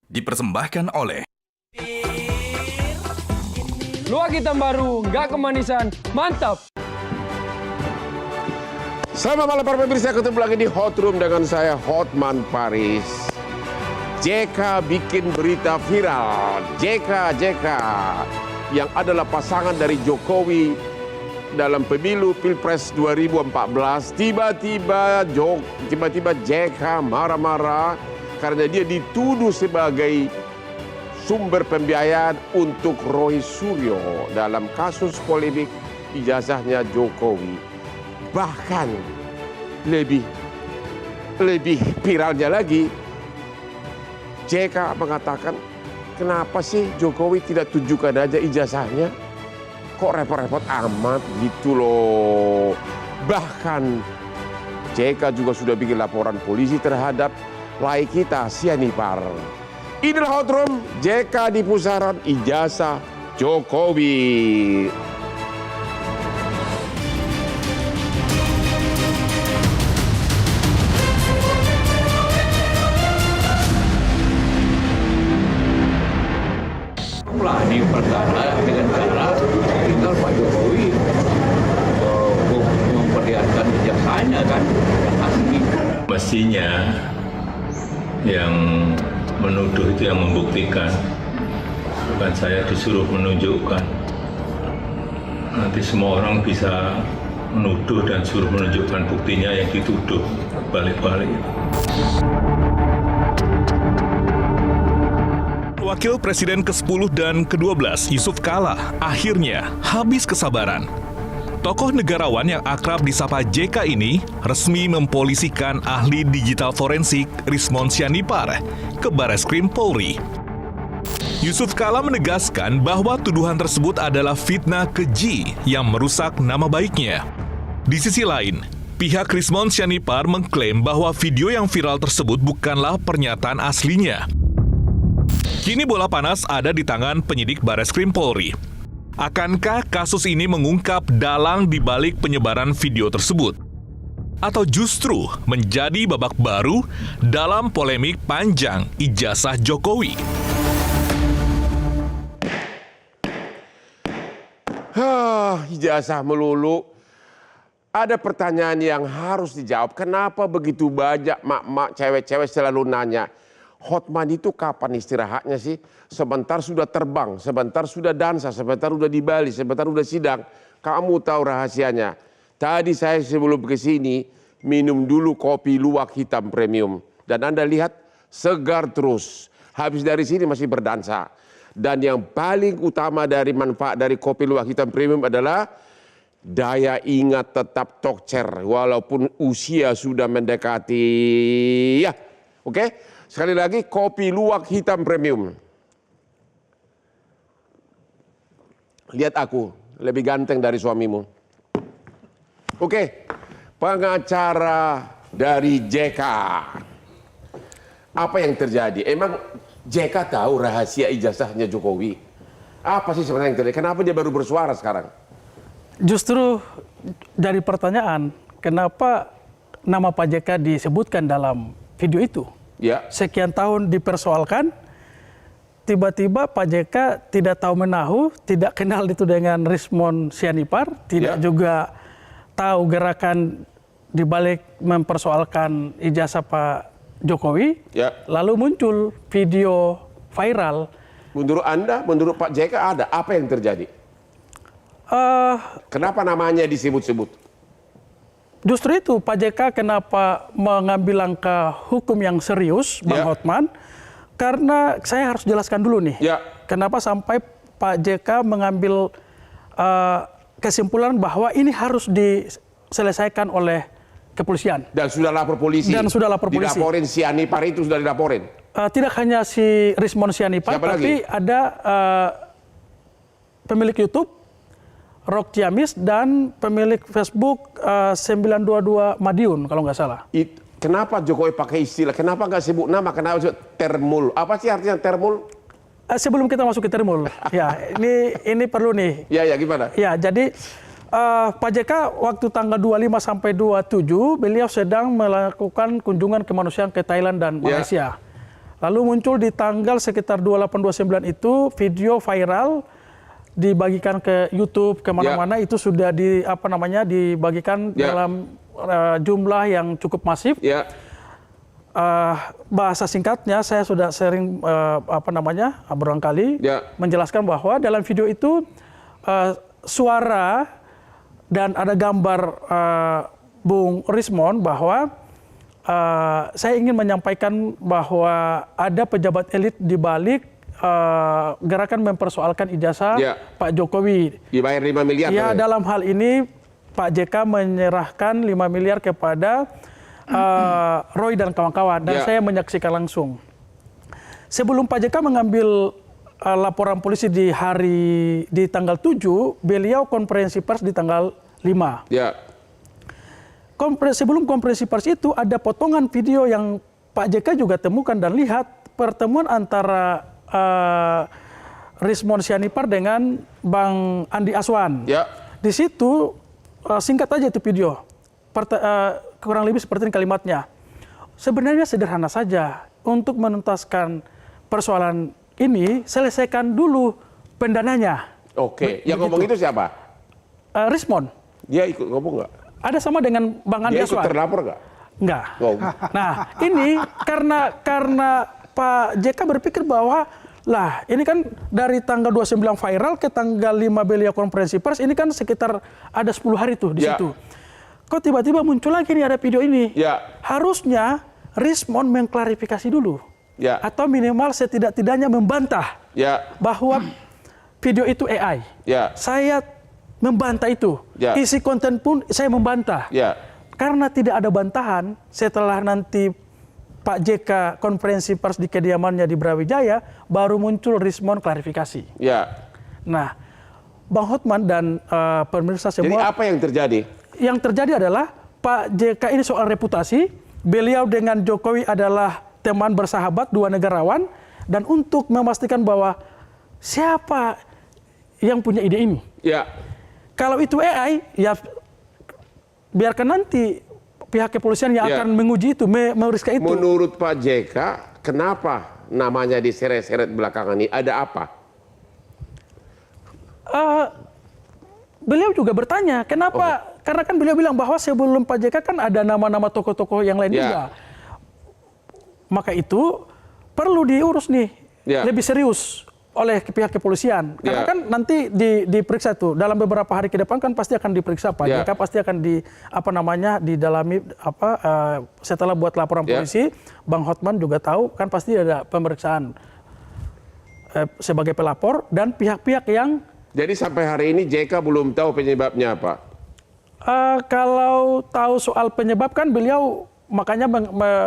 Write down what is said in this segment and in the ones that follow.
Dipersembahkan oleh Luwak hitam baru, nggak kemanisan, mantap! Selamat malam para pemirsa, ketemu lagi di Hot Room dengan saya Hotman Paris. JK bikin berita viral. JK yang adalah pasangan dari Jokowi dalam pemilu Pilpres 2014. Tiba-tiba JK marah-marah karena dia dituduh sebagai sumber pembiayaan untuk Roy Suryo dalam kasus polemik ijazahnya Jokowi. Bahkan lebih viralnya lagi, JK mengatakan, kenapa sih Jokowi tidak tunjukkan aja ijazahnya? Kok repot-repot amat gitu loh. Bahkan JK juga sudah bikin laporan polisi terhadap lai kita, Sianipar. Inilah Hot Room, JK di pusaran ijazah Jokowi. Ini perkara dengan cara tinggal Pak Jokowi memperlihatkan ijazahnya kan yang asli. Mestinya yang menuduh itu yang membuktikan, bukan saya disuruh menunjukkan. Nanti semua orang bisa menuduh dan suruh menunjukkan buktinya yang dituduh balik-balik. Wakil Presiden ke-10 dan ke-12 Yusuf Kala akhirnya habis kesabaran. Tokoh negarawan yang akrab disapa JK ini resmi mempolisikan ahli digital forensik Rismon Sianipar ke Bareskrim Polri. Yusuf Kala menegaskan bahwa tuduhan tersebut adalah fitnah keji yang merusak nama baiknya. Di sisi lain, pihak Rismon Sianipar mengklaim bahwa video yang viral tersebut bukanlah pernyataan aslinya. Kini bola panas ada di tangan penyidik Bareskrim Polri. Akankah kasus ini mengungkap dalang di balik penyebaran video tersebut? Atau justru menjadi babak baru dalam polemik panjang ijazah Jokowi? Ijazah melulu. Ada pertanyaan yang harus dijawab. Kenapa begitu banyak mak-mak cewek-cewek selalu nanya, Hotman itu kapan istirahatnya sih? Sebentar sudah terbang, sebentar sudah dansa, sebentar sudah di Bali, sebentar sudah sidang. Kamu tahu rahasianya. Tadi saya sebelum ke sini minum dulu kopi luwak hitam premium. Dan Anda lihat segar terus. Habis dari sini masih berdansa. Dan yang paling utama dari manfaat dari kopi luwak hitam premium adalah daya ingat tetap tokcer. Walaupun usia sudah mendekati. Ya, oke? Sekali lagi, kopi luwak hitam premium. Lihat aku, lebih ganteng dari suamimu. Oke, pengacara dari JK. Apa yang terjadi? Emang JK tahu rahasia ijazahnya Jokowi? Apa sih sebenarnya yang terjadi? Kenapa dia baru bersuara sekarang? Justru dari pertanyaan, kenapa nama Pak JK disebutkan dalam video itu? Ya. Sekian tahun dipersoalkan, tiba-tiba Pak JK tidak tahu menahu, tidak kenal itu dengan Rismon Sianipar, tidak juga tahu gerakan dibalik mempersoalkan ijazah Pak Jokowi. Ya. Lalu muncul video viral. Menurut Anda, menurut Pak JK ada apa yang terjadi? Kenapa namanya disebut-sebut? Justru itu Pak JK kenapa mengambil langkah hukum yang serius, Bang Hotman? Karena saya harus jelaskan dulu nih, kenapa sampai Pak JK mengambil kesimpulan bahwa ini harus diselesaikan oleh kepolisian. Dan sudah lapor polisi. Dilaporin Sianipar itu sudah dilaporin. Tidak hanya si Rismon Sianipar, tapi ada pemilik YouTube Rock Ciamis dan pemilik Facebook 922 Madiun kalau nggak salah. Kenapa Jokowi pakai istilah? Kenapa nggak sebut nama? Kenapa sebut termul? Apa sih artinya termul? Sebelum kita masuk ke termul, ya ini perlu nih. Ya gimana? Ya jadi Pak JK waktu tanggal 25 sampai 27 beliau sedang melakukan kunjungan kemanusiaan ke Thailand dan Malaysia. Lalu muncul di tanggal sekitar 28-29 itu video viral dibagikan ke YouTube kemana-mana, itu sudah dibagikan dalam jumlah yang cukup masif. Bahasa singkatnya saya sudah sering berulang kali menjelaskan bahwa dalam video itu suara dan ada gambar Bung Rismon bahwa saya ingin menyampaikan bahwa ada pejabat elit di balik gerakan mempersoalkan ijazah Pak Jokowi. Dibayar 5 miliar. Ya, dalam hal ini Pak JK menyerahkan 5 miliar kepada Roy dan kawan-kawan, dan saya menyaksikan langsung. Sebelum Pak JK mengambil laporan polisi di tanggal 7, beliau konferensi pers di tanggal 5. Sebelum konferensi pers itu ada potongan video yang Pak JK juga temukan dan lihat pertemuan antara Rismon Sianipar dengan Bang Andi Aswan. Di situ singkat aja itu video, kurang lebih seperti ini kalimatnya. Sebenarnya sederhana saja, untuk menuntaskan persoalan ini selesaikan dulu pendananya. Oke, yang ngomong itu siapa? Rismon. Dia ikut ngomong nggak? Ada sama dengan Bang Andi Aswan. Dia ikut terlapor nggak? Nggak. Nah, ini karena Pak JK berpikir bahwa lah ini kan dari tanggal 29 viral ke tanggal 5 beliau konferensi pers, ini kan sekitar ada 10 hari tuh di situ. Kok tiba-tiba muncul lagi nih ada video ini? Harusnya Rismon mengklarifikasi dulu. Atau minimal setidak-tidaknya membantah bahwa video itu AI. Saya membantah itu. Isi konten pun saya membantah. Karena tidak ada bantahan, setelah nanti Pak JK konferensi pers di kediamannya di Brawijaya, baru muncul Rismon klarifikasi. Nah, Bang Hotman dan pemirsa semua. Jadi apa yang terjadi? Yang terjadi adalah Pak JK ini soal reputasi, beliau dengan Jokowi adalah teman bersahabat, dua negarawan, dan untuk memastikan bahwa siapa yang punya ide ini. Kalau itu AI, ya biarkan nanti pihak kepolisian yang akan menguji itu, memeriksa itu. Menurut Pak JK, kenapa namanya diseret-seret belakangan ini? Ada apa? Beliau juga bertanya, kenapa? Karena kan beliau bilang bahwa sebelum Pak JK kan ada nama-nama tokoh-tokoh yang lain juga. Maka itu perlu diurus nih, lebih serius oleh pihak kepolisian. Karena kan nanti diperiksa tuh dalam beberapa hari ke depan kan pasti akan diperiksa Pak JK, pasti akan didalami setelah buat laporan polisi. Bang Hotman juga tahu kan pasti ada pemeriksaan sebagai pelapor dan pihak-pihak yang. Jadi sampai hari ini JK belum tahu penyebabnya apa? Kalau tahu soal penyebab kan beliau makanya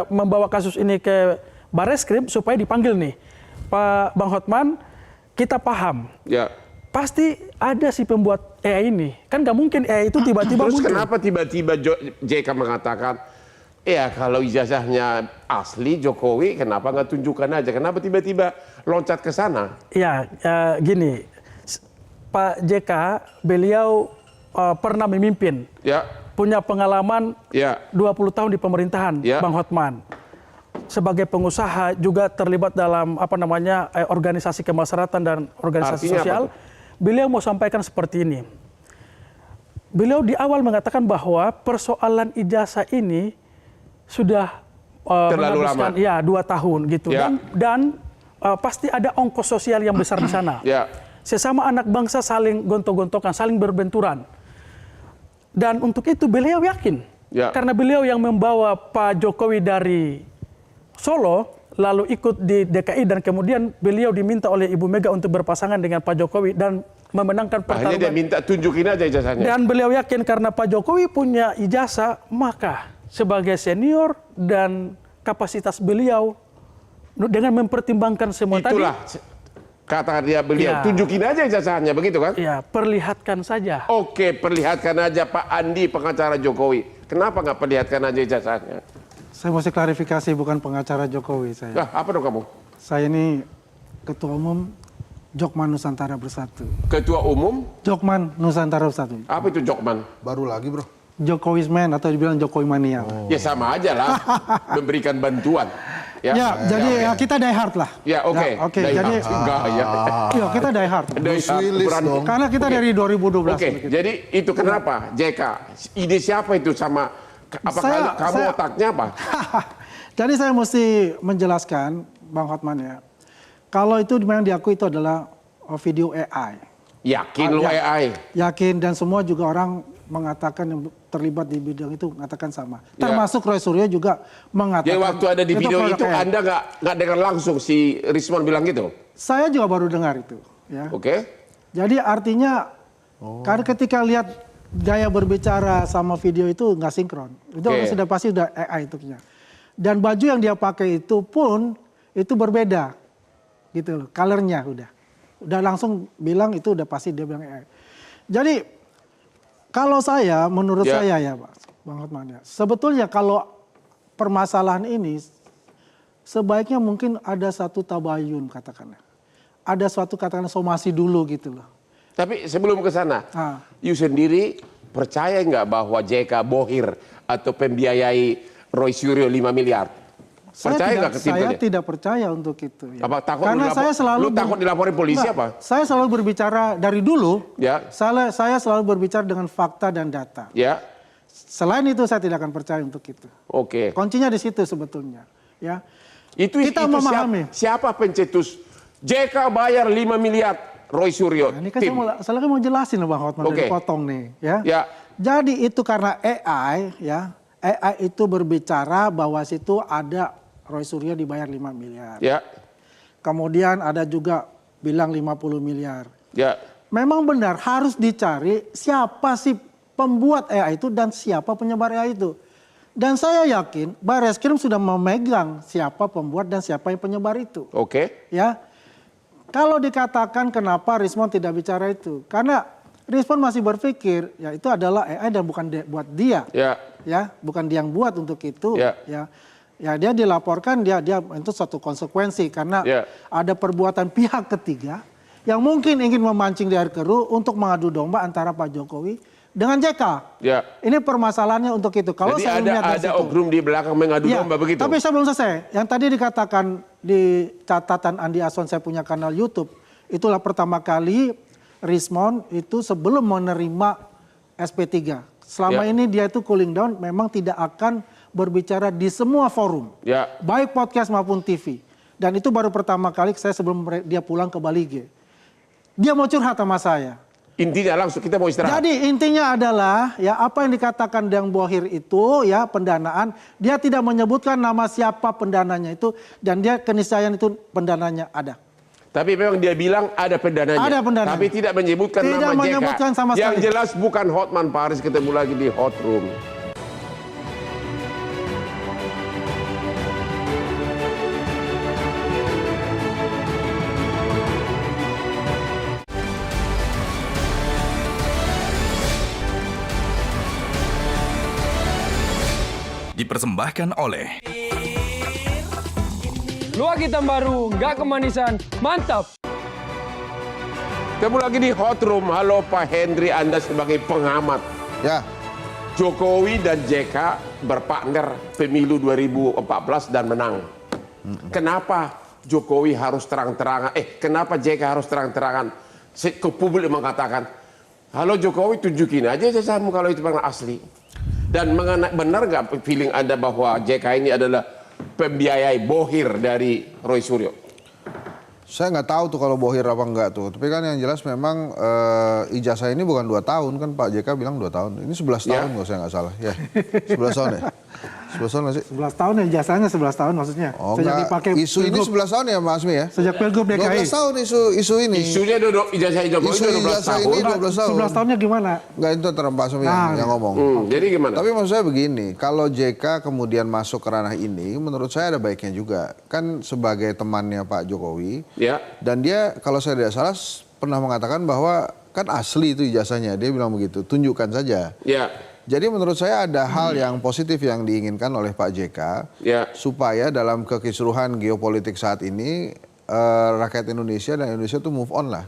membawa kasus ini ke Bareskrim supaya dipanggil nih Pak Bang Hotman. Kita paham, pasti ada si pembuat AI ini. Kan nggak mungkin AI itu tiba-tiba muncul. Terus kenapa tiba-tiba JK mengatakan, ya kalau ijazahnya asli Jokowi, kenapa nggak tunjukkan aja? Kenapa tiba-tiba loncat ke sana? Ya, gini, Pak JK, beliau pernah memimpin, punya pengalaman 20 tahun di pemerintahan, Bang Hotman. Sebagai pengusaha juga terlibat dalam organisasi kemasyarakatan dan organisasi sosial. Beliau mau sampaikan seperti ini. Beliau di awal mengatakan bahwa persoalan ijazah ini sudah terlalu lama. 2 tahun gitu. Dan pasti ada ongkos sosial yang besar di sana. Sesama anak bangsa saling gontok-gontokan, saling berbenturan. Dan untuk itu beliau yakin. Karena beliau yang membawa Pak Jokowi dari Solo, lalu ikut di DKI, dan kemudian beliau diminta oleh Ibu Mega untuk berpasangan dengan Pak Jokowi dan memenangkan pertarungan. Akhirnya dia minta tunjukin aja ijazahnya. Dan beliau yakin karena Pak Jokowi punya ijazah, maka sebagai senior dan kapasitas beliau dengan mempertimbangkan semua itulah kata dia beliau, tunjukin aja ijazahnya, begitu kan? Iya, perlihatkan saja. Oke, perlihatkan aja Pak Andi, pengacara Jokowi. Kenapa nggak perlihatkan aja ijazahnya? Saya mesti klarifikasi, bukan pengacara Jokowi saya. Apa dong kamu? Saya ini Ketua Umum Jokman Nusantara Bersatu. Ketua Umum? Jokman Nusantara Bersatu. Apa itu Jokman? Baru lagi bro. Jokowisman atau dibilang Jokowi Mania. Ya sama aja lah, memberikan bantuan. jadi kita die hard lah. Ya, oke. Jadi ya kita die hard. Karena kita dari 2012. Oke, jadi itu kenapa JK? Ide siapa itu sama kamu otaknya apa? Jadi saya mesti menjelaskan Bang Hotman ya. Kalau itu memang diakui itu adalah video AI. Yakin lu AI? Yakin, dan semua juga orang mengatakan yang terlibat di bidang itu mengatakan sama. Termasuk Roy Suryo juga mengatakan. Jadi waktu ada di video itu Anda nggak dengar langsung si Rismon bilang gitu? Saya juga baru dengar itu. Ya. Oke. Jadi artinya karena ketika lihat gaya berbicara sama video itu nggak sinkron. Itu sudah pasti udah AI itu. Dan baju yang dia pakai itu pun itu berbeda. Gitu loh, colornya udah langsung bilang itu udah pasti dia bilang AI. Jadi kalau menurut saya ya Pak Bang Hotman ya, sebetulnya kalau permasalahan ini sebaiknya mungkin ada satu tabayun katakanlah, ada suatu katakanlah somasi dulu gitu loh. Tapi sebelum ke sana, you sendiri percaya nggak bahwa JK bohir atau pembiayai Roy Suryo 5 miliar? Percaya nggak saya tidak percaya untuk itu. Ya. Apa, takut karena saya selalu takut dilaporin polisi apa? Saya selalu berbicara dari dulu. Ya. Saya selalu berbicara dengan fakta dan data. Ya. Selain itu saya tidak akan percaya untuk itu. Oke. Kuncinya di situ sebetulnya. Ya. Kita memahami. Siapa pencetus? JK bayar 5 miliar Roy Suryo. Nah, ini kan saya mau jelasin loh Bang Hotman dari potong nih. Ya. Jadi itu karena AI ya. AI itu berbicara bahwa situ ada Roy Suryo dibayar 5 miliar. Ya. Kemudian ada juga bilang 50 miliar. Ya. Memang benar harus dicari siapa sih pembuat AI itu dan siapa penyebar AI itu. Dan saya yakin Barreskrim sudah memegang siapa pembuat dan siapa yang penyebar itu. Oke. Ya. Kalau dikatakan kenapa Rismon tidak bicara itu? Karena Rismon masih berpikir ya itu adalah AI dan bukan buat dia. Ya, bukan dia yang buat untuk itu. Ya dia dilaporkan dia itu satu konsekuensi karena ada perbuatan pihak ketiga yang mungkin ingin memancing di air keruh untuk mengadu domba antara Pak Jokowi dengan JK. Ini permasalahannya untuk itu. Kalau jadi ada oknum di belakang mengadu domba begitu. Tapi saya belum selesai. Yang tadi dikatakan di catatan Andi Aswan, saya punya kanal YouTube, itulah pertama kali Rismon itu sebelum menerima SP3. Selama ini dia itu cooling down, memang tidak akan berbicara di semua forum. Baik podcast maupun TV. Dan itu baru pertama kali saya sebelum dia pulang ke Bali G. Dia mau curhat sama saya. Intinya langsung kita mau istirahat. Jadi intinya adalah ya apa yang dikatakan Dang Bohir itu ya pendanaan. Dia tidak menyebutkan nama siapa pendananya itu. Dan dia keniscayaan itu pendananya ada. Tapi memang dia bilang ada pendananya. Ada pendananya. Tapi tidak menyebutkan nama JK. Tidak menyebutkan sama sekali. Yang jelas bukan Hotman Paris, ketemu lagi di Hot Room. Dipersembahkan oleh Luak hitam baru, nggak kemanisan, mantap. Ketemu lagi di Hot Room. Halo Pak Hendri, Anda sebagai pengamat. Ya. Jokowi dan JK berpartner pemilu 2014 dan menang. Kenapa Jokowi harus terang-terangan, kenapa JK harus terang-terangan ke publik mengatakan, halo Jokowi tunjukin aja jasamu kalau itu memang asli. Dan benar nggak feeling Anda bahwa JK ini adalah pembiayai bohir dari Roy Suryo? Saya nggak tahu tuh kalau bohir apa enggak tuh. Tapi kan yang jelas memang ijazah ini bukan 2 tahun kan, Pak JK bilang 2 tahun. Ini 11 tahun kalau saya nggak salah. Ya, 11 tahun ya. 11 tahun nggak sih? 11 tahun ya, ijazahnya 11 tahun maksudnya. Oh sejak enggak, dipakai isu ini 11 tahun ya Mas Asmi ya? Sejak Pilgub DKI. 12 tahun isu ini. Isunya ijazah Jokowi isu 12 tahun. Ini 12 tahun. 11 tahunnya gimana? Enggak, itu terang Pak Asmi yang ngomong. Jadi gimana? Tapi maksud saya begini, kalau JK kemudian masuk ke ranah ini, menurut saya ada baiknya juga. Kan sebagai temannya Pak Jokowi, dan dia kalau saya tidak salah pernah mengatakan bahwa kan asli itu ijazahnya, dia bilang begitu, tunjukkan saja. Jadi menurut saya ada hal yang positif yang diinginkan oleh Pak JK, supaya dalam kekisruhan geopolitik saat ini rakyat Indonesia dan Indonesia itu move on lah,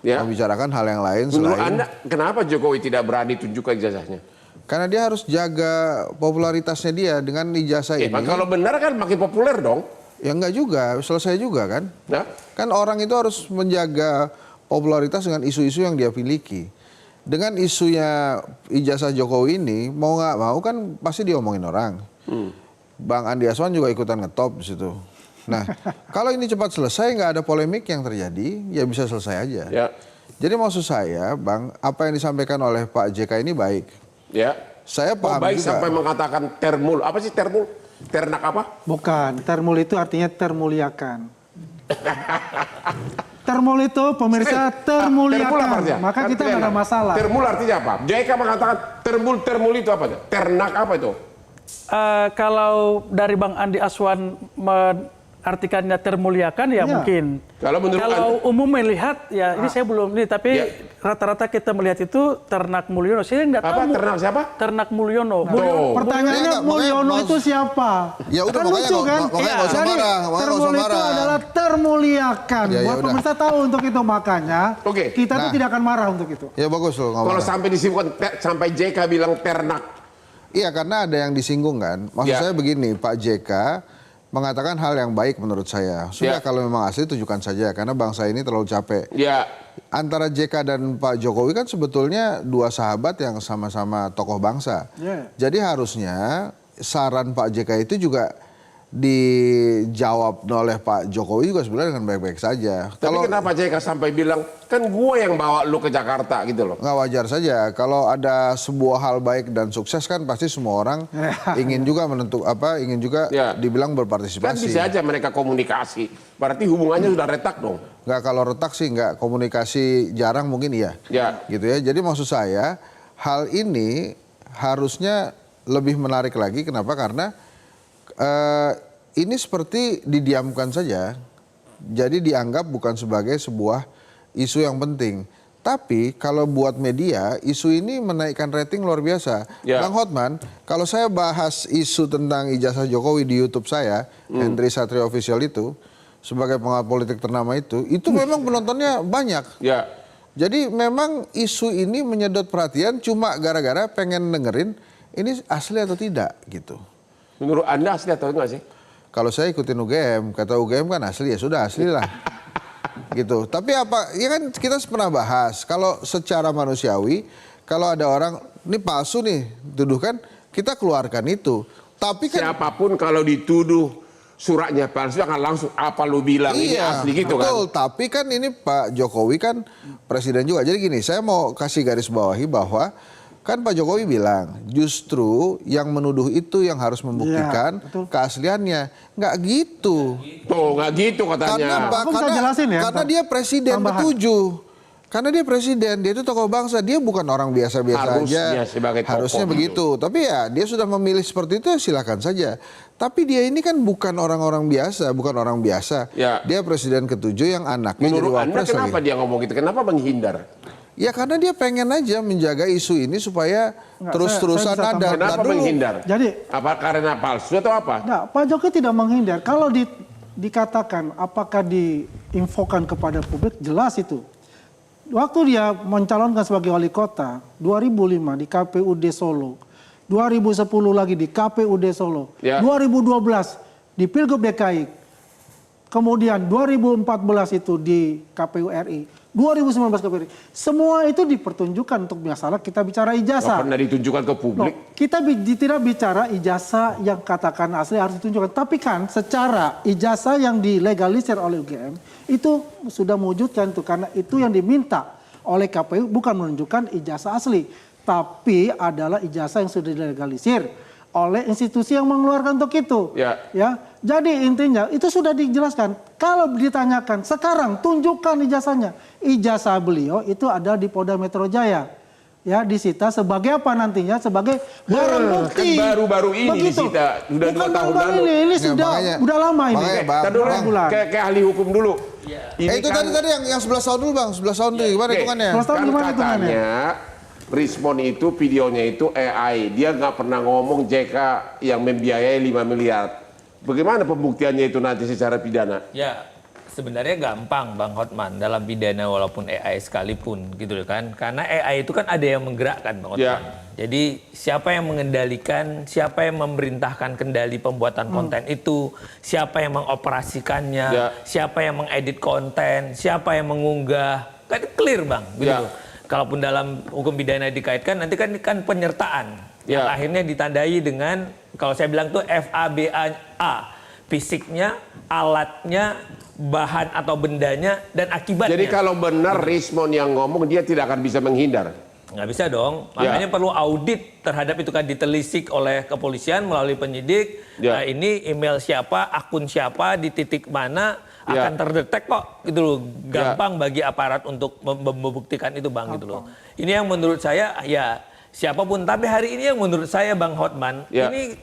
membicarakan hal yang lain. Menurut Anda kenapa Jokowi tidak berani tunjukkan ijazahnya? Karena dia harus jaga popularitasnya dia dengan ijazah ini. Kalau benar kan makin populer dong. Ya enggak juga, selesai juga kan. Nah? Kan orang itu harus menjaga popularitas dengan isu-isu yang dia miliki. Dengan isunya ijazah Jokowi ini, mau nggak mau kan pasti diomongin orang. Bang Andi Aswan juga ikutan ngetop di situ. Nah, kalau ini cepat selesai, nggak ada polemik yang terjadi, ya bisa selesai aja. Ya. Jadi maksud saya, Bang, apa yang disampaikan oleh Pak JK ini baik. Ya. Saya paham baik juga. sampai mengatakan termul. Apa sih termul? Ternak apa? Bukan, termul itu artinya termuliakan. Termul itu pemirsa termuliakan. Maka kita nggak ada masalah. Termul artinya apa? JK mengatakan termul itu apa? Ternak apa itu? Kalau dari Bang Andi Aswan artikannya termuliakan ya mungkin. Kalau umum melihat ya ini saya belum ini tapi rata-rata kita melihat itu Ternak Mulyono. Saya nggak tahu. Apa ternak siapa? Ternak Mulyono. Pertanyaannya Mulyono itu siapa? Ya udah kan makanya lucu kan? nggak usah Jadi marah, termul itu adalah termuliakan. Buat pemirsa tahu untuk itu makanya kita tuh tidak akan marah untuk itu. Ya bagus loh. Kalau sampai disebutkan sampai JK bilang ternak. Iya karena ada yang disinggung kan. Maksud saya begini, Pak JK mengatakan hal yang baik menurut saya. Sudah kalau memang asli tunjukkan saja karena bangsa ini terlalu capek. Antara JK dan Pak Jokowi kan sebetulnya dua sahabat yang sama-sama tokoh bangsa. Jadi harusnya saran Pak JK itu juga dijawab oleh Pak Jokowi juga sebenarnya dengan baik-baik saja. Tapi kenapa JK sampai bilang kan gue yang bawa lu ke Jakarta gitu loh? Nggak wajar saja. Kalau ada sebuah hal baik dan sukses kan pasti semua orang ingin juga ingin juga dibilang berpartisipasi. Kan bisa aja mereka komunikasi. Berarti hubungannya sudah retak dong? Nggak, kalau retak sih nggak, komunikasi jarang mungkin iya. Gitu ya. Jadi maksud saya hal ini harusnya lebih menarik lagi. Kenapa? Karena ini seperti didiamkan saja, jadi dianggap bukan sebagai sebuah isu yang penting. Tapi kalau buat media, isu ini menaikkan rating luar biasa. Bang Hotman, kalau saya bahas isu tentang ijazah Jokowi di YouTube saya, Henry Satrio Official itu, sebagai pengawal politik ternama itu memang penontonnya banyak. Jadi memang isu ini menyedot perhatian cuma gara-gara pengen dengerin ini asli atau tidak gitu. Menurut Anda asli atau enggak sih? Kalau saya ikutin UGM, kata UGM kan asli ya sudah asli lah. Gitu. Tapi apa, ya kan kita pernah bahas, kalau secara manusiawi, kalau ada orang, ini palsu nih, tuduhkan, kita keluarkan itu. Tapi kan siapapun kalau dituduh suratnya palsu akan langsung apa lu bilang ini asli gitu kan? Betul, tapi kan ini Pak Jokowi kan presiden juga. Jadi gini, saya mau kasih garis bawahi bahwa kan Pak Jokowi bilang justru yang menuduh itu yang harus membuktikan keasliannya. Nggak gitu. Tuh nggak gitu katanya. Karena dia presiden ketujuh. Karena dia presiden, dia itu tokoh bangsa, dia bukan orang biasa-biasa aja. Harusnya begitu. Tapi ya dia sudah memilih seperti itu, ya silakan saja. Tapi dia ini kan bukan orang-orang biasa, Dia presiden ketujuh yang anaknya menurut jadi wapres. Anda kenapa dia ngomong gitu? Kenapa menghindar? Ya karena dia pengen aja menjaga isu ini supaya terus-terusan ada. Kenapa menghindar? Jadi apa karena palsu atau apa? Nah, Pak Jokowi tidak menghindar. Kalau dikatakan apakah diinfokan kepada publik, jelas itu. Waktu dia mencalonkan sebagai wali kota 2005 di KPUD Solo, 2010 lagi di KPUD Solo, 2012 di Pilgub DKI, kemudian 2014 itu di KPU RI, 2019 KPU RI. Semua itu dipertunjukkan untuk masalah kita bicara ijazah. Nggak pernah ditunjukkan ke publik. Kita tidak bicara ijazah yang katakan asli harus ditunjukkan. Tapi kan secara ijazah yang dilegalisir oleh UGM itu sudah mewujudkan itu. Karena itu yang diminta oleh KPU bukan menunjukkan ijazah asli. Tapi adalah ijazah yang sudah dilegalisir oleh institusi yang mengeluarkan untuk itu. Ya. Jadi intinya itu sudah dijelaskan. Kalau ditanyakan sekarang tunjukkan ijazahnya. Ijazah beliau itu ada di Polda Metro Jaya. Ya, disita sebagai apa nantinya? Sebagai barang bukti. Kan baru-baru ini disita. Sudah 2 tahun lalu. Ini sudah lama ini. Kayak ahli hukum dulu. Itu tadi yang 11 tahun dulu Bang. 11 tahun dulu gimana hitungannya? Kan katanya Rismon itu videonya itu AI. Dia nggak pernah ngomong JK yang membiayai 5 miliar. Bagaimana pembuktiannya itu nanti secara pidana? Ya, Sebenarnya gampang Bang Hotman dalam pidana walaupun AI sekalipun gitu kan. Karena AI itu kan ada yang menggerakkan Bang Hotman. Jadi siapa yang mengendalikan, siapa yang memerintahkan kendali pembuatan konten itu, siapa yang mengoperasikannya, siapa yang mengedit konten, siapa yang mengunggah. Kan clear Bang gitu. Kalaupun dalam hukum pidana dikaitkan nanti kan penyertaan yang akhirnya ditandai dengan kalau saya bilang tuh FABA, fisiknya, alatnya, bahan atau bendanya, dan akibatnya. Jadi kalau benar Rismon yang ngomong, dia tidak akan bisa menghindar. Nggak bisa dong, makanya perlu audit terhadap itu kan ditelisik oleh kepolisian melalui penyidik. Nah, ini email siapa, akun siapa, di titik mana akan terdetek kok, gitu loh. Gampang bagi aparat untuk membuktikan itu Bang, gitu loh. Ini yang menurut saya ya siapapun, tapi hari ini yang menurut saya Bang Hotman, ini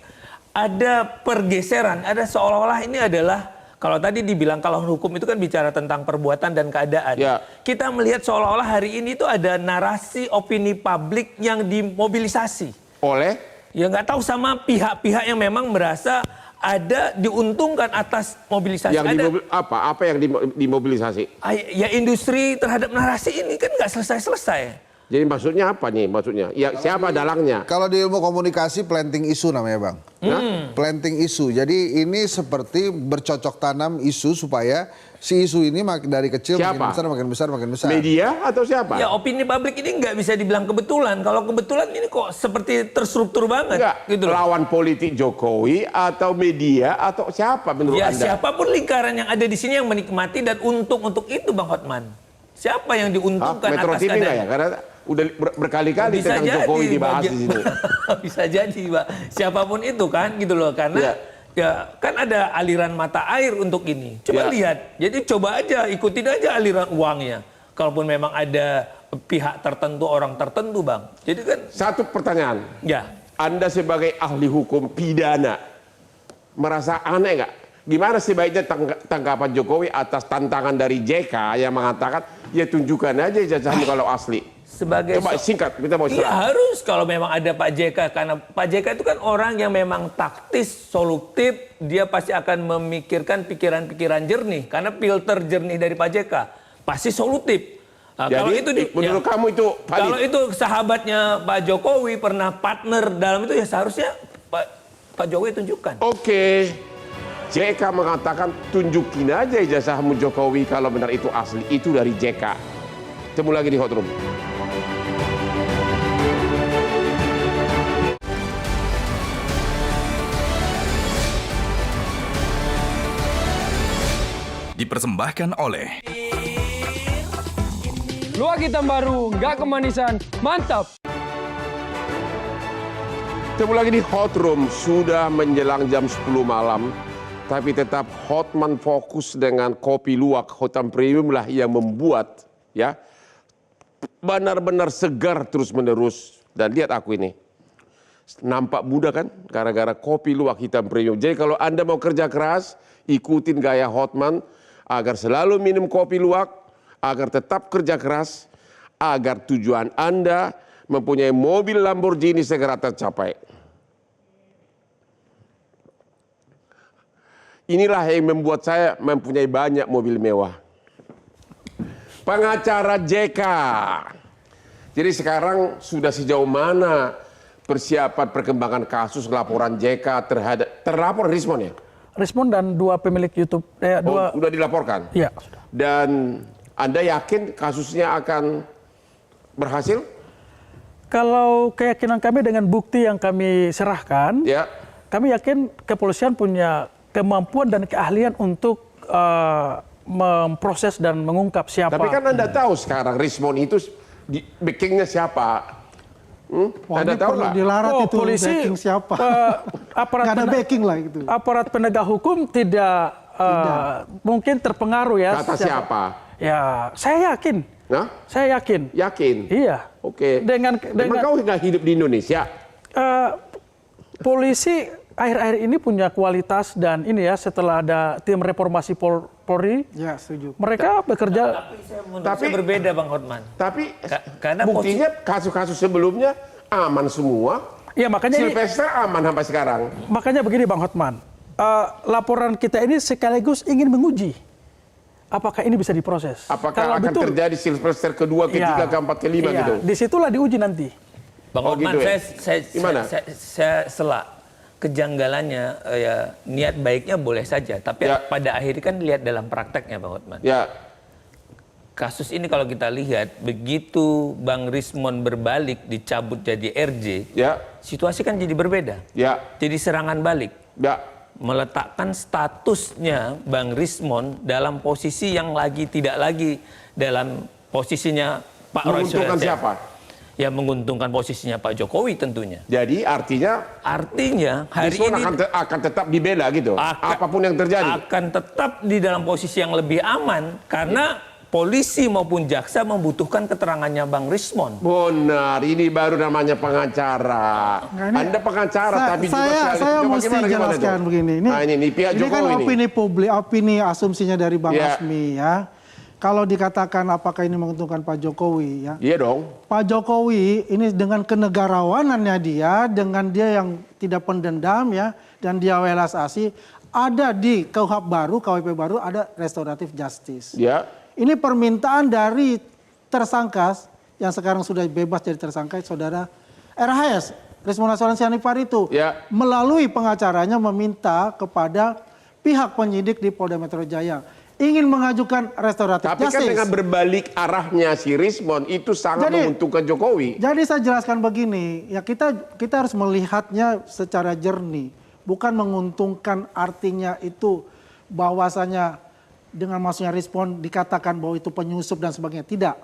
ada pergeseran, ada seolah-olah ini adalah kalau tadi dibilang kalau hukum itu kan bicara tentang perbuatan dan keadaan. Kita melihat seolah-olah hari ini itu ada narasi opini publik yang dimobilisasi. Oleh? Ya nggak tahu sama pihak-pihak yang memang merasa ada diuntungkan atas mobilisasi. Yang apa yang dimobilisasi? Ya industri terhadap narasi ini kan nggak selesai-selesai. Jadi maksudnya apa nih maksudnya? Ya siapa dalangnya? Kalau di ilmu komunikasi planting isu namanya Bang. Planting isu. Jadi ini seperti bercocok tanam isu supaya si isu ini dari kecil makin besar. Media atau siapa? Ya opini publik ini nggak bisa dibilang kebetulan. Kalau kebetulan ini kok seperti terstruktur banget. Gitu lawan politik Jokowi atau media atau siapa menurut Anda? Siapapun lingkaran yang ada di sini yang menikmati dan untung untuk itu Bang Hotman. Siapa yang diuntungkan Metro atas TV keadaan? Ya? Karena udah berkali-kali tentang Jokowi dibahas di sini. Bisa jadi, Pak. Siapapun itu kan gitu loh. Karena ya kan ada aliran mata air untuk ini. Coba lihat. Jadi coba aja ikutin aja aliran uangnya. Kalaupun memang ada pihak tertentu, orang tertentu, Bang. Jadi kan satu pertanyaan. Anda sebagai ahli hukum pidana merasa aneh nggak? Gimana sebaiknya tanggapan Jokowi atas tantangan dari JK yang mengatakan ya tunjukkan aja ijazahmu kalau asli. Coba singkat, kita mau Iya harus kalau memang ada Pak JK, karena Pak JK itu kan orang yang memang taktis, solutif, dia pasti akan memikirkan pikiran-pikiran jernih, karena filter jernih dari Pak JK pasti solutif. Nah, jadi, kalau itu menurut kamu itu valid? Kalau itu sahabatnya Pak Jokowi pernah partner dalam itu ya seharusnya Pak Jokowi tunjukkan. Oke. JK mengatakan tunjukin aja ijazahmu Jokowi kalau benar itu asli. Itu dari JK. Ketemu lagi di Hot Room. Dipersembahkan oleh Luwak hitam baru, nggak kemanisan, mantap. Ketemu lagi di Hot Room. Sudah menjelang jam 10 malam. Tapi tetap Hotman fokus dengan kopi luwak Hotam Premium lah yang membuat ya benar-benar segar terus-menerus. Dan lihat aku ini. Nampak muda kan? Gara-gara kopi luwak hitam premium. Jadi kalau Anda mau kerja keras, ikutin gaya Hotman agar selalu minum kopi luwak, agar tetap kerja keras, agar tujuan Anda mempunyai mobil Lamborghini segera tercapai. Inilah yang membuat saya mempunyai banyak mobil mewah. Pengacara JK. Jadi sekarang sudah sejauh mana persiapan perkembangan kasus laporan JK terlapor Rismon ya? Rismon dan dua pemilik YouTube. Sudah dilaporkan? Iya. Dan Anda yakin kasusnya akan berhasil? Kalau keyakinan kami dengan bukti yang kami serahkan, kami yakin kepolisian punya kemampuan dan keahlian untuk memproses dan mengungkap siapa. Tapi kan Anda tahu sekarang Rismon itu backingnya siapa? Anda tahu nggak? Dilarat itu polisi, backing siapa? Aparat nggak ada backing lah itu. Aparat penegak hukum tidak mungkin terpengaruh ya. Kata siapa? Ya, saya yakin. Nah? Saya yakin. Yakin? Iya. Oke. Memang kau nggak hidup di Indonesia? Polisi akhir-akhir ini punya kualitas dan ini ya setelah ada tim reformasi Polri. Ya, setuju. Mereka bekerja. Tapi berbeda Bang Hotman. Tapi karena buktinya kasus-kasus sebelumnya aman semua. Iya makanya. Silvestre aman sampai sekarang. Makanya begini Bang Hotman. Laporan kita ini sekaligus ingin menguji apakah ini bisa diproses? Apakah akan terjadi Silvester kedua, ketiga, keempat, kelima gitu? Disitulah diuji nanti. Bang Hotman, gitu ya? saya selak kejanggalannya, ya niat baiknya boleh saja, tapi pada akhirnya kan lihat dalam prakteknya, Bang Hotman. Ya. Kasus ini kalau kita lihat, begitu Bang Rismon berbalik dicabut jadi RJ, situasi kan jadi berbeda. Jadi serangan balik. Meletakkan statusnya Bang Rismon dalam posisi yang tidak lagi dalam posisinya Pak Roy Suryo. Menguntungkan siapa? Ya menguntungkan posisinya Pak Jokowi tentunya. Jadi artinya hari ini akan tetap dibela gitu. Apapun yang terjadi. Akan tetap di dalam posisi yang lebih aman karena polisi maupun jaksa membutuhkan keterangannya Bang Rismon. Benar, ini baru namanya pengacara. Anda pengacara tapi juga saya mesti jelaskan begini. Ini pihak ini Jokowi kan opini publik, opini asumsinya dari Bang Hasmi ya. Kalau dikatakan apakah ini menguntungkan Pak Jokowi ya? Iya dong. Pak Jokowi ini dengan kenegarawanannya dia, dengan dia yang tidak pendendam ya, dan dia welas asih, ada di KUHP baru ada restoratif justice. Ya. Ini permintaan dari tersangka yang sekarang sudah bebas dari tersangka, saudara RHS, Rismon Hassani Sianipar itu, melalui pengacaranya meminta kepada pihak penyidik di Polda Metro Jaya ingin mengajukan restoratif justice. Tapi kan dengan berbalik arahnya si Rismon itu sangat menguntungkan Jokowi. Jadi saya jelaskan begini, ya kita harus melihatnya secara jernih, bukan menguntungkan artinya itu bahwasanya dengan masuknya Rismon dikatakan bahwa itu penyusup dan sebagainya, tidak.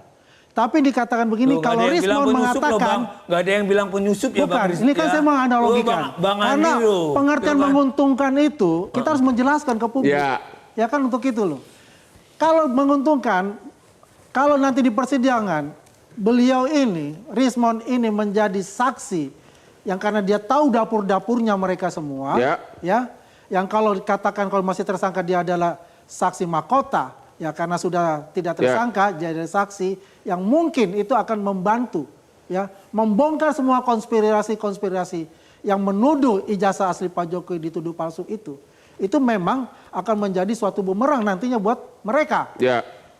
Tapi dikatakan begini, kalau Rismon mengatakan, nggak ada yang bilang penyusup ya Bang. Bukan, ini kan saya menganalogikan. Karena pengertian menguntungkan itu kita harus menjelaskan ke publik. Ya kan untuk itu loh. Kalau menguntungkan, kalau nanti di persidangan beliau ini, Rismon ini menjadi saksi yang karena dia tahu dapur-dapurnya mereka semua, ya, yang kalau dikatakan kalau masih tersangka dia adalah saksi mahkota, ya karena sudah tidak tersangka jadi saksi yang mungkin itu akan membantu, ya, membongkar semua konspirasi-konspirasi yang menuduh ijazah asli Pak Jokowi dituduh palsu itu memang akan menjadi suatu bumerang nantinya buat mereka.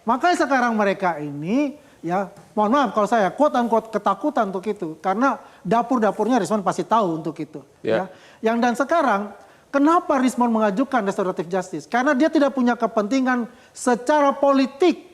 Makanya sekarang mereka ini, ya mohon maaf kalau saya quote-unquote ketakutan untuk itu. Karena dapur-dapurnya Rismon pasti tahu untuk itu. Yang dan sekarang, kenapa Rismon mengajukan restoratif justice? Karena dia tidak punya kepentingan secara politik.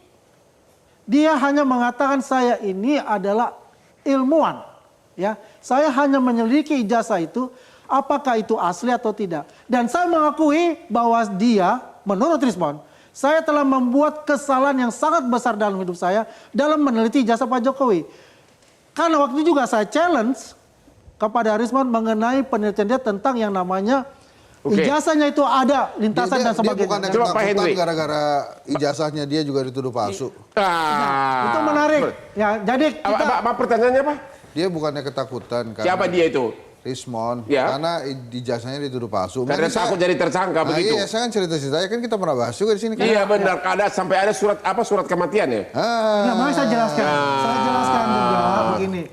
Dia hanya mengatakan saya ini adalah ilmuwan. Ya, saya hanya menyelidiki ijazah itu. Apakah itu asli atau tidak. Dan saya mengakui bahwa dia, menurut Rismon, saya telah membuat kesalahan yang sangat besar dalam hidup saya dalam meneliti ijazah Pak Jokowi. Karena waktu itu juga saya challenge kepada Rismon mengenai penelitian dia tentang yang namanya ijazahnya itu ada lintasan dan sebagainya. Dia bukan ketakutan gara-gara ijazahnya dia juga dituduh palsu. Itu menarik. Ya, jadi apa pertanyaannya Pak? Dia bukannya ketakutan. Siapa dia itu? Rismon, karena ijazahnya dituduh palsu. Karena takut jadi tersangka begitu. Iya, saya kan cerita-ceritanya kan kita pernah bahas juga di sini. Iya benar, sampai ada surat kematian ya. Nah, makanya saya jelaskan. Saya jelaskan juga begini.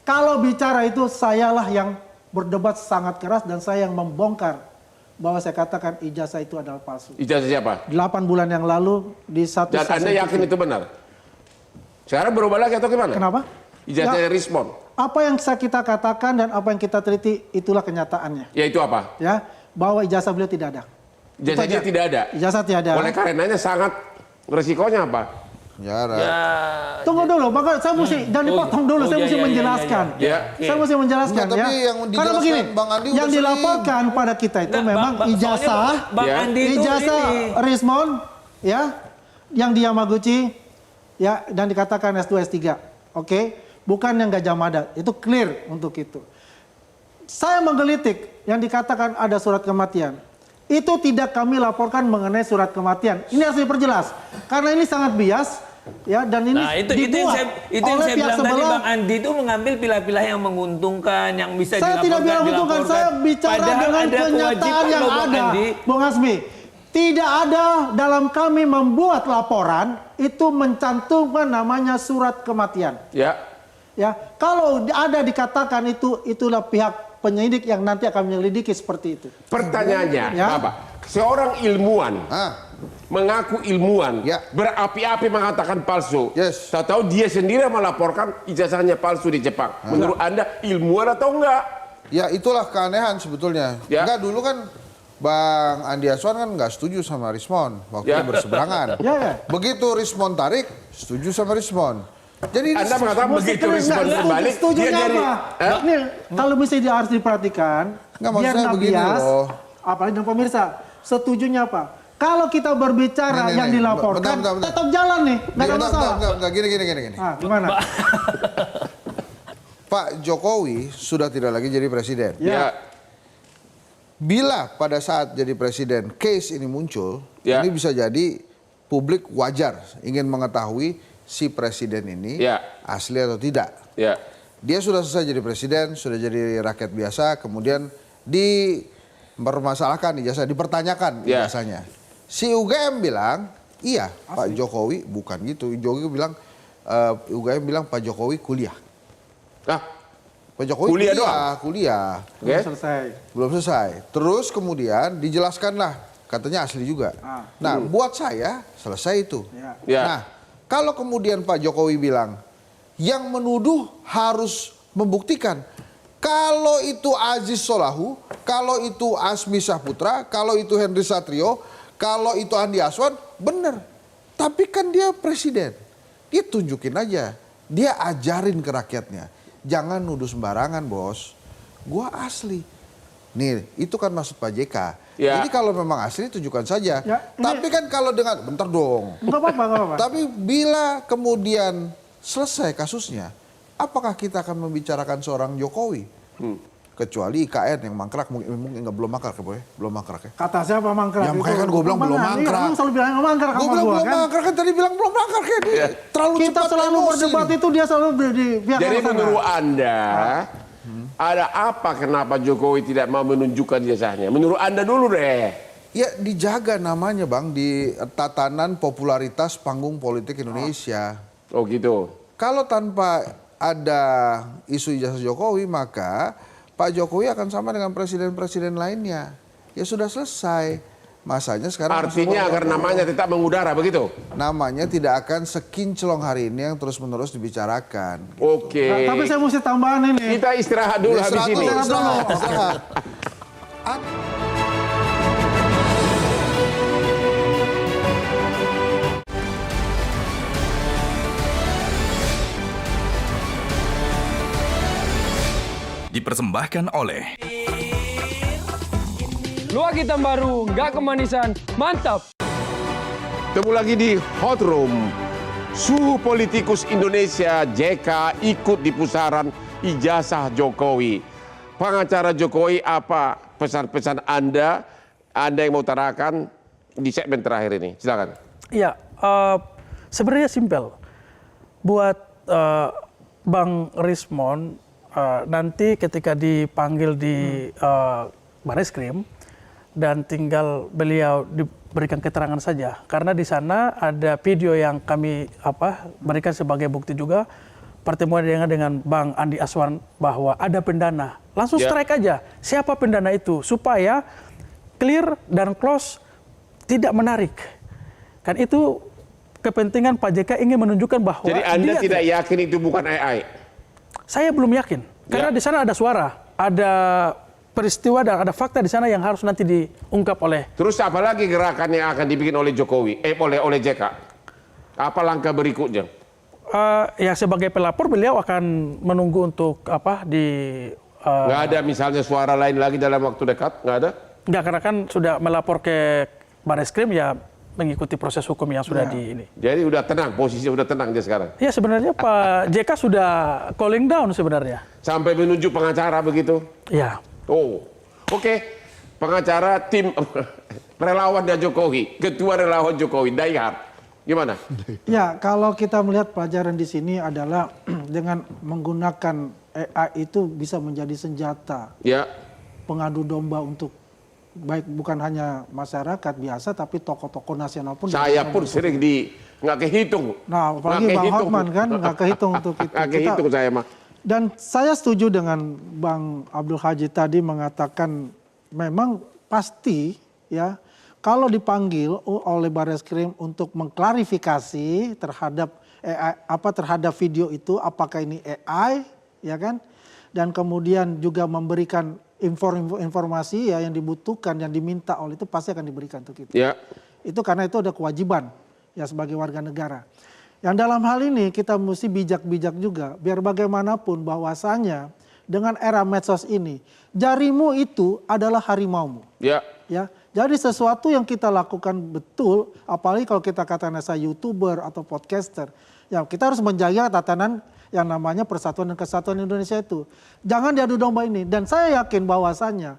Kalau bicara itu sayalah yang berdebat sangat keras dan saya yang membongkar bahwa saya katakan ijazah itu adalah palsu. Ijazah siapa? 8 bulan yang lalu di satu. Dan Anda yakin itu benar? Sekarang berubah lagi atau gimana? Kenapa? Ijazahnya Rismon. Apa yang kita katakan dan apa yang kita teliti itulah kenyataannya. Ya itu apa? Ya, bahwa ijazah beliau tidak ada. Ijazahnya tidak ada? Ijazah tidak ada. Oleh karenanya sangat resikonya apa? Tunggu dulu, maka saya mesti dan dipotong dulu, saya mesti menjelaskan. Saya mesti menjelaskan ya. Karena begini, yang dilaporkan pada kita itu memang ijazah Rismon ya, yang di Yamaguchi ya dan dikatakan S2 S3. Oke. Bukan yang Gajah Mada, itu clear untuk itu. Saya menggelitik yang dikatakan ada surat kematian. Itu tidak kami laporkan mengenai surat kematian. Ini harus diperjelas. Karena ini sangat bias. Ya, dan ini dibuat oleh pihak sebelah. Tadi Bang Andi itu mengambil pilah-pilah yang menguntungkan, yang bisa dilaporkan. Saya tidak bilang menguntungkan, saya bicara dengan kenyataan yang ada. Bung Hasmi, tidak ada dalam kami membuat laporan, itu mencantumkan namanya surat kematian. Ya, kalau ada dikatakan itulah pihak penyidik yang nanti akan menyelidiki seperti itu. Pertanyaannya, Bapak, seorang ilmuwan mengaku ilmuwan, berapi-api mengatakan palsu. Tahu-tahu dia sendiri melaporkan ijazahnya palsu di Jepang. Menurut Anda ilmuwan atau enggak? Ya itulah keanehan sebetulnya. Enggak, dulu kan Bang Andi Aswan kan nggak setuju sama Rismon waktu berseberangan. Begitu Rismon tarik, setuju sama Rismon. Jadi Anda mengatakan begitu Rismon berbalik, dia jadi... Nih, kalau misalnya harus diperhatikan, biar nggak bias, apalagi dengan pemirsa, setujunya apa? Kalau kita berbicara yang dilaporkan, tetap jalan nih, nggak ada masalah. Gini. Gimana? Pak Jokowi sudah tidak lagi jadi presiden. Bila pada saat jadi presiden case ini muncul, ini bisa jadi publik wajar ingin mengetahui si presiden ini asli atau tidak. Dia sudah selesai jadi presiden, sudah jadi rakyat biasa, kemudian dipermasalahkan ijazah, dipertanyakan ijazahnya. Si UGM bilang, iya Pak Jokowi bukan gitu. Jokowi bilang, UGM bilang Pak Jokowi kuliah. Pak Jokowi kuliah. Belum selesai. Terus kemudian dijelaskanlah, katanya asli juga. Nah, buat saya selesai itu. Nah, kalau kemudian Pak Jokowi bilang, yang menuduh harus membuktikan. Kalau itu Aziz Solahu, kalau itu Asmi Saputra, kalau itu Henry Satrio, kalau itu Andi Aswan, benar. Tapi kan dia presiden. Dia tunjukin aja. Dia ajarin ke rakyatnya. Jangan nuduh sembarangan, bos. Gua asli. Nih, itu kan maksud Pak JK. Jadi kalau memang asli, tunjukkan saja. Tapi kan kalau dengan... Bentar dong. Nggak apa-apa. Tapi bila kemudian selesai kasusnya, apakah kita akan membicarakan seorang Jokowi? Kecuali IKN yang mangkrak, mungkin belum mangkrak ya, Belum mangkrak ya. Kata siapa mangkrak? Ya makanya kan gue bilang belum mangkrak. Iya, selalu bilang mangkrak sama gue bilang belum mangkrak kan, tadi bilang belum mangkrak ya. Terlalu kita cepat selalu emosi. berdebat itu dia selalu pihak Jadi sana. menurut Anda, ada apa kenapa Jokowi tidak mau menunjukkan ijazahnya? Menurut Anda dulu deh. Ya dijaga namanya Bang di tatanan popularitas panggung politik Indonesia. Oh gitu. Kalau tanpa ada isu ijazah Jokowi, maka Pak Jokowi akan sama dengan presiden-presiden lainnya. Ya sudah selesai. Masanya sekarang... Artinya agar namanya tetap mengudara, begitu? Namanya tidak akan sekinclong hari ini yang terus-menerus dibicarakan. Oke. Nah, tapi saya mesti tambahan ini. Kita istirahat dulu habis ini. Istirahat. Dipersembahkan oleh Luak hitam baru, nggak kemanisan, mantap. Ketemu lagi di Hot Room. Suhu politikus Indonesia JK ikut di pusaran ijazah Jokowi. Pengacara Jokowi, apa pesan-pesan Anda yang mau utarakan di segmen terakhir ini? Silakan. Iya, sebenarnya simpel. Buat Bang Rismon, nanti ketika dipanggil di Bareskrim dan tinggal beliau diberikan keterangan saja, karena di sana ada video yang kami berikan sebagai bukti juga pertemuan dengan Bang Andi Aswan bahwa ada pendana. Langsung strike aja siapa pendana itu supaya clear dan close, tidak menarik. Kan itu kepentingan Pak JK ingin menunjukkan bahwa... Jadi Anda tidak yakin itu bukan AI? Saya belum yakin. Karena di sana ada suara, ada peristiwa dan ada fakta di sana yang harus nanti diungkap oleh... Terus apa lagi gerakan yang akan dibikin oleh Jokowi, oleh JK? Apa langkah berikutnya? Ya sebagai pelapor beliau akan menunggu untuk nggak ada misalnya suara lain lagi dalam waktu dekat? Nggak ada? Nggak, karena kan sudah melapor ke Bareskrim ya mengikuti proses hukum yang sudah di ini. Jadi udah tenang, posisinya udah tenang dia sekarang? Ya sebenarnya Pak JK sudah calling down sebenarnya. Sampai menunjuk pengacara begitu? Ya. Oh, oke. Pengacara tim relawan Jokowi, ketua relawan Jokowi, Daihar. Gimana? Ya, kalau kita melihat pelajaran di sini adalah dengan menggunakan AI itu bisa menjadi senjata. Ya. Pengadu domba untuk baik bukan hanya masyarakat biasa tapi tokoh-tokoh nasional pun. Saya pun sering nggak kehitung. Nah, apalagi Bang Hotman kan nggak kehitung untuk itu. Nggak kehitung saya mah. Dan saya setuju dengan Bang Abdul Haji tadi mengatakan memang pasti ya kalau dipanggil oleh Barreskrim untuk mengklarifikasi terhadap terhadap video itu, apakah ini AI, ya kan? Dan kemudian juga memberikan informasi ya yang dibutuhkan, yang diminta oleh itu pasti akan diberikan untuk itu. Ya. Itu karena itu ada kewajiban ya sebagai warga negara. Yang dalam hal ini kita mesti bijak-bijak juga, biar bagaimanapun bahwasanya dengan era medsos ini, jarimu itu adalah harimaumu. Ya. Ya. Jadi sesuatu yang kita lakukan betul, apalagi kalau kita katakan saya YouTuber atau podcaster, ya kita harus menjaga tatanan yang namanya persatuan dan kesatuan Indonesia itu. Jangan diadu domba ini. Dan saya yakin bahwasannya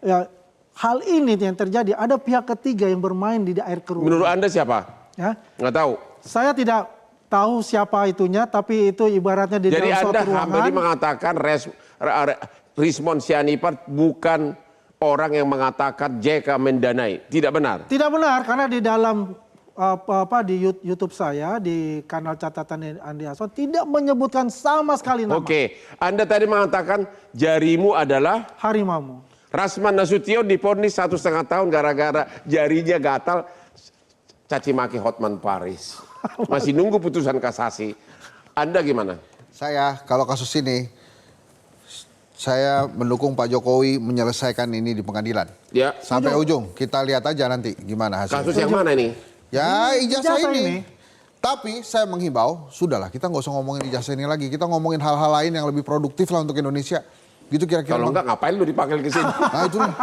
ya, hal ini yang terjadi, ada pihak ketiga yang bermain di air keruh. Menurut Anda siapa? Ya? Nggak tahu. Saya tidak tahu siapa itunya, tapi itu ibaratnya di Jadi dalam suatu Anda ruangan. Hambali mengatakan Rismon Sianipart bukan orang yang mengatakan JK mendanai. Tidak benar? Tidak benar, karena di dalam di YouTube saya, di kanal catatan Andi Aswan, tidak menyebutkan sama sekali nama. Oke, Anda tadi mengatakan jarimu adalah harimaumu. Rasman Nasution divonis 1,5 tahun gara-gara jarinya gatal caci maki Hotman Paris. Masih nunggu putusan kasasi. Anda gimana? Saya kalau kasus ini, saya mendukung Pak Jokowi menyelesaikan ini di pengadilan. Ya. Sampai ujung, kita lihat aja nanti gimana hasilnya. Kasus yang mana ini? Ya ijazah ini. Tapi saya menghimbau, sudahlah kita nggak usah ngomongin ijazah ini lagi. Kita ngomongin hal-hal lain yang lebih produktif lah untuk Indonesia. Gitu kira-kira. Kalau enggak ngapain lu dipanggil ke sini? Nah itu nih.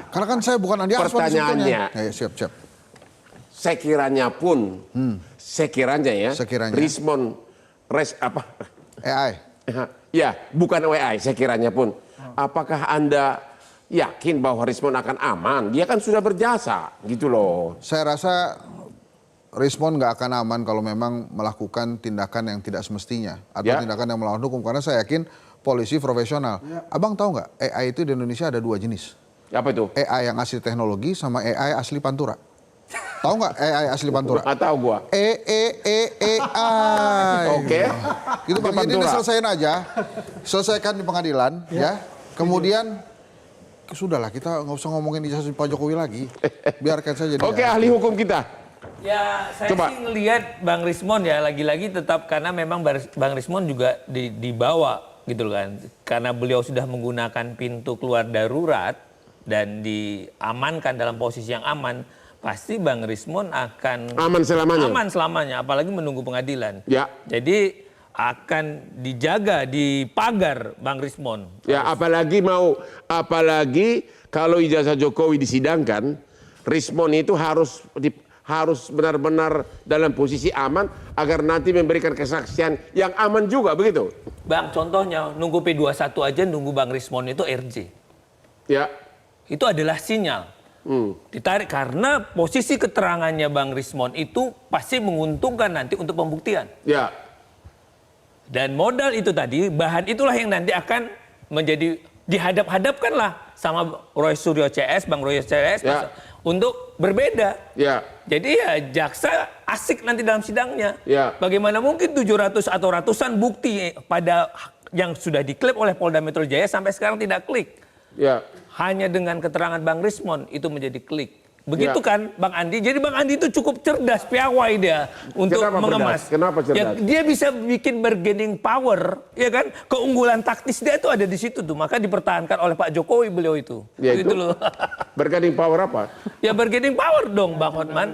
Karena kan saya bukan Andi Aswan. Pertanyaannya. Ya, siap. Sekiranya pun, sekiranya ya. Rismon AI. Ya, bukan AI sekiranya pun. Apakah Anda yakin bahwa Rismon akan aman? Dia kan sudah berjasa, gitu loh. Saya rasa Rismon nggak akan aman kalau memang melakukan tindakan yang tidak semestinya atau tindakan yang melawan hukum. Karena saya yakin polisi profesional. Abang tahu nggak? AI itu di Indonesia ada 2 jenis. Apa itu? AI yang asli teknologi sama AI asli pantura. Tahu nggak AI asli pantura? Nggak tahu gua. AI. Oke. Gitu Bang. Jadi selesaiin aja. Selesaikan di pengadilan, ya. Kemudian sudahlah kita nggak usah ngomongin ijazah Pak Jokowi lagi. Biarkan saja dia. Oke, ahli hukum kita. Ya, saya sih ngelihat Bang Rismon ya lagi-lagi tetap karena memang Bang Rismon juga dibawa gitu kan. Karena beliau sudah menggunakan pintu keluar darurat dan diamankan dalam posisi yang aman, pasti Bang Rismon akan aman selamanya. Aman selamanya, apalagi menunggu pengadilan. Ya. Jadi akan dijaga di pagar Bang Rismon. Ya, apalagi kalau ijazah Jokowi disidangkan, Rismon itu harus benar-benar dalam posisi aman agar nanti memberikan kesaksian yang aman juga, begitu? Bang, contohnya nunggu P21 aja nunggu Bang Rismon itu RJ. Ya. Itu adalah sinyal. Ditarik karena posisi keterangannya Bang Rismon itu pasti menguntungkan nanti untuk pembuktian. Ya. Dan modal itu tadi, bahan itulah yang nanti akan menjadi dihadap-hadapkanlah sama Roy Suryo CS, Bang Roy CS untuk berbeda. Ya. Jadi ya jaksa asik nanti dalam sidangnya. Ya. Bagaimana mungkin 700 atau ratusan bukti pada yang sudah diklip oleh Polda Metro Jaya sampai sekarang tidak klik. Ya. Hanya dengan keterangan Bang Rismon itu menjadi klik. Begitu kan Bang Andi? Jadi Bang Andi itu cukup cerdas, piawai dia untuk mengemas. Kenapa cerdas? Ya, dia bisa bikin bargaining power, ya kan? Keunggulan taktis dia itu ada di situ tuh. Maka dipertahankan oleh Pak Jokowi beliau itu. Ya, gitu itu loh. Bargaining power apa? Ya bargaining power dong Bang Hotman.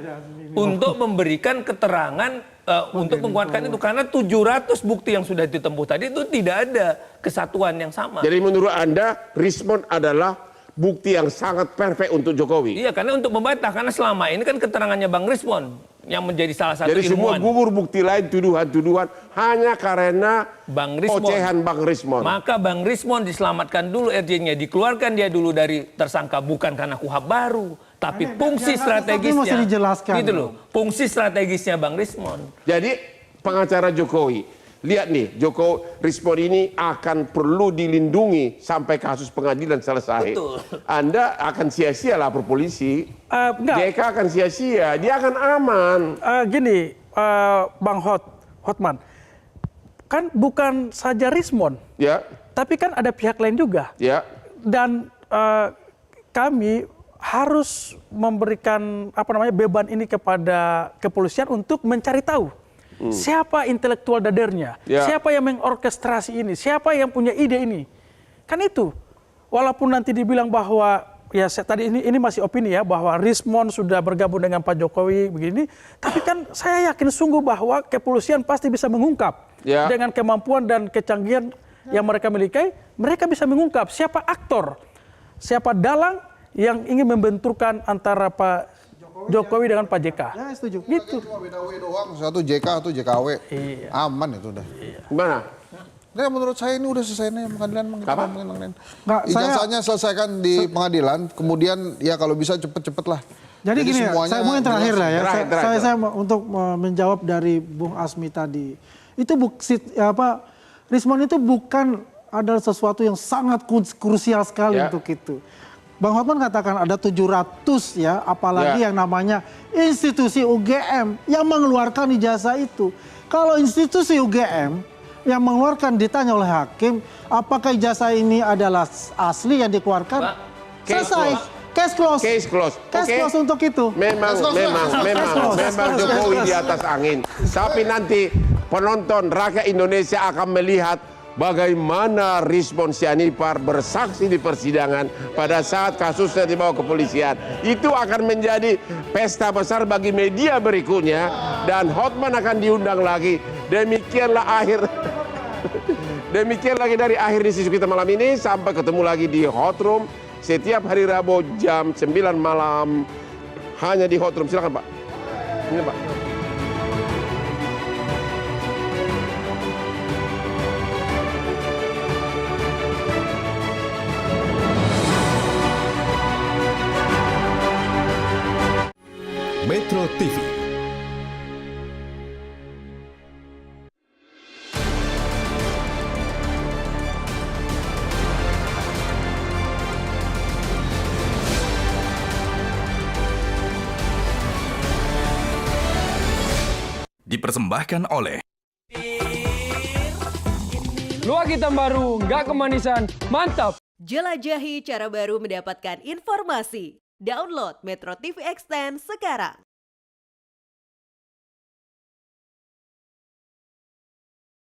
Untuk memberikan keterangan untuk menguatkan itu. Karena 700 bukti yang sudah ditempuh tadi itu tidak ada kesatuan yang sama. Jadi menurut Anda Rismon adalah bukti yang sangat perfect untuk Jokowi? Iya, karena untuk membantah. Karena selama ini kan keterangannya Bang Rismon yang menjadi salah satu jadi ilmuwan. semua gugur bukti lain, tuduhan-tuduhan hanya karena Bang Rismon. ocehan Bang Rismon. Maka Bang Rismon diselamatkan dulu RJ-nya, dikeluarkan dia dulu dari tersangka bukan karena KUHP baru, tapi fungsi strategisnya. Gitu loh. Fungsi strategisnya Bang Rismon. Jadi pengacara Jokowi, lihat nih, Rismon ini akan perlu dilindungi sampai kasus pengadilan selesai. Betul. Anda akan sia-sia lapor polisi. JK akan sia-sia, dia akan aman. Gini, Bang Hotman, kan bukan saja Rismon, ya, tapi kan ada pihak lain juga. Ya. Dan kami harus memberikan beban ini kepada kepolisian untuk mencari tahu siapa intelektual dadernya, siapa yang mengorkestrasi ini, siapa yang punya ide ini. Kan itu. Walaupun nanti dibilang bahwa ya tadi ini masih opini ya, bahwa Rismond sudah bergabung dengan Pak Jokowi begini, tapi kan saya yakin sungguh bahwa kepolisian pasti bisa mengungkap dengan kemampuan dan kecanggihan yang mereka miliki, mereka bisa mengungkap siapa aktor, siapa dalang yang ingin membenturkan antara Pak Jokowi dengan Pak JK. Ya, setuju. Gitu. Cuma beda doang, satu JK, satu JKW. Iya. Aman itu udah. Gimana? Nah, menurut saya ini udah selesai nih pengadilan. Nggak, Ijazahnya selesaikan di pengadilan, kemudian ya kalau bisa cepet-cepet lah. Jadi gini ya, saya mungkin terakhir lah ya. Terakhir. Saya untuk menjawab dari Bung Asmi tadi. Itu Rismond itu bukan adalah sesuatu yang sangat krusial sekali untuk itu. Bang Hotman katakan ada 700 ya, apalagi yang namanya institusi UGM yang mengeluarkan ijazah itu. Kalau institusi UGM yang mengeluarkan ditanya oleh hakim, apakah ijazah ini adalah asli yang dikeluarkan? Selesai. Case close. Case close. Case close untuk itu. Memang Jokowi di atas angin. Tapi nanti penonton rakyat Indonesia akan melihat bagaimana Rismond Sianipar bersaksi di persidangan pada saat kasusnya dibawa ke kepolisian. Itu akan menjadi pesta besar bagi media berikutnya dan Hotman akan diundang lagi. Demikianlah lagi dari akhir diskusi kita malam ini. Sampai ketemu lagi di Hot Room setiap hari Rabu jam 9 malam hanya di Hot Room. Silakan Pak. Ini Pak. Metro TV. Dipersembahkan oleh Luak hitam baru, nggak kemanisan, mantap. Jelajahi cara baru mendapatkan informasi. Download Metro TV Extend sekarang.